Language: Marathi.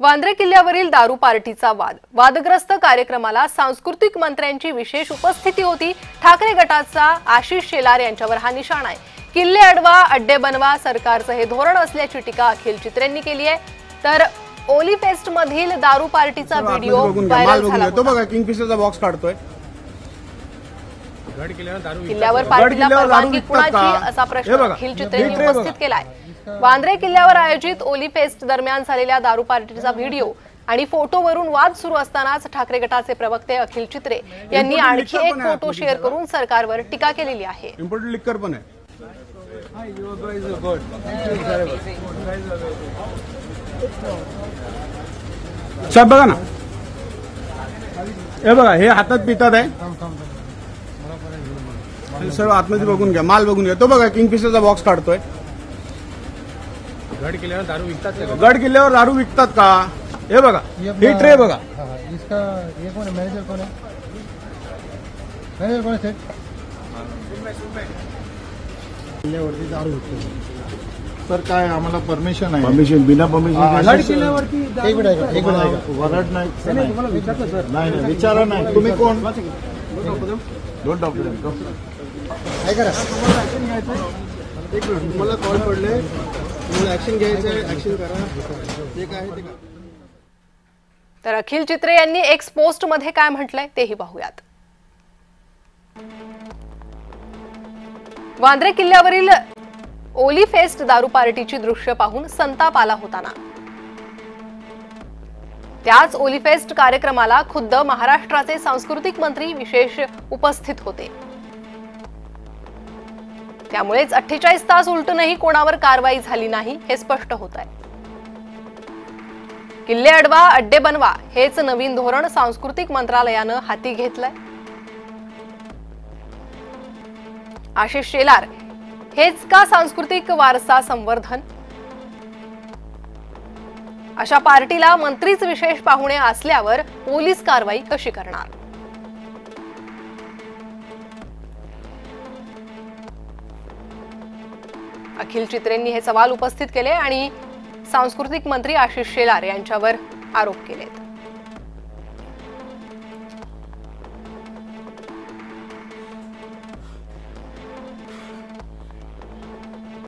वांद्रे किल्ल्यावरील दारू पार्टीचा वादग्रस्त कार्यक्रमाला सांस्कृतिक मंत्र्यांची विशेष उपस्थिती होती। ठाकरे गटाचा आशिष शेलार यांच्यावर हा निशाणा आहे। किल्ले अडवा अड्डे बनवा सरकारचं हे धोरण असल्याची टीका अखिल चित्रेंनी केली आहे। तर ओली फेस्ट मधील दारू पार्टीचा व्हिडिओ व्हायरल झाला। तो बघा किंगफिशरचा बॉक्स काढतोय। किल्ल्यावर पार्टीला परवानगी कुणाची असा प्रश्न अखिल चित्रेंनी उपस्थित केलाय। वांद्रे किल्ल्यावर आयोजित ओली फेस्ट दरम्यान झालेल्या दारू पार्टीचा व्हिडिओ आणि फोटोवरून वाद सुरू असतानाच ठाकरे गटाचे प्रवक्ते अखिल चित्रे यांनी आणखी एक फोटो शेअर करून सरकारवर टीका केलेली आहे। इम्पोर्टेड लिकर पण आहे। साहेब बघा ना, हे बघा हे हातात पितात आहे। सर्व आतमध्ये बघून घ्या, माल बघून घ्या। तो बघा किंगफिशरचा बॉक्स काढतोय। गड किल्ल्यावर दारू विकतात का? गड किल्ल्यावर दारू विकतात का? हे बघा, ही ट्रे बघा। इसका ये कौन है? मॅनेजर कौन है? मॅनेजर कौन है? किल्ल्यावरती दारू विकतो सर, काय आम्हाला परमिशन आहे? परमिशन बिना परमिशन गड किल्ल्यावरती एक मिनिट वरड नाही तुम्हाला विचारलं सर? नाही विचारा नाही। तुम्ही कोण? दोन डॉक्टर ऐका ना, एक मिनिट, तुम्हाला कॉल पडले, तुम्हाला ऍक्शन घ्यायचं आहे, ऍक्शन करा। ते काय आहे ते का? तर अखिल चित्रे यांनी एक्स पोस्ट मध्ये काय म्हटलंय तेही पाहूयात। वांद्रे किल्ल्यावरील ओली फेस्ट दारू पार्टीची दृश्य पाहून संताप आला होता ना। त्याच ओली फेस्ट कार्यक्रमाला खुद्द महाराष्ट्राचे सांस्कृतिक मंत्री विशेष उपस्थित होते। त्यामुळेच 48 तास उलटूनही कोणावर कारवाई झाली नाही हे स्पष्ट होत आहे। किल्ले अडवा अड्डे बनवा हेच नवीन धोरण सांस्कृतिक मंत्रालयानं हाती घेतलंय। आशिष शेलार हेच का सांस्कृतिक वारसा संवर्धन? अशा पार्टीला मंत्रीच विशेष पाहुणे असल्यावर पोलीस कारवाई कशी करणार? अखिल चित्रेंनी हे सवाल उपस्थित केले आणि सांस्कृतिक मंत्री आशिष शेलार यांच्यावर आरोप केलेत।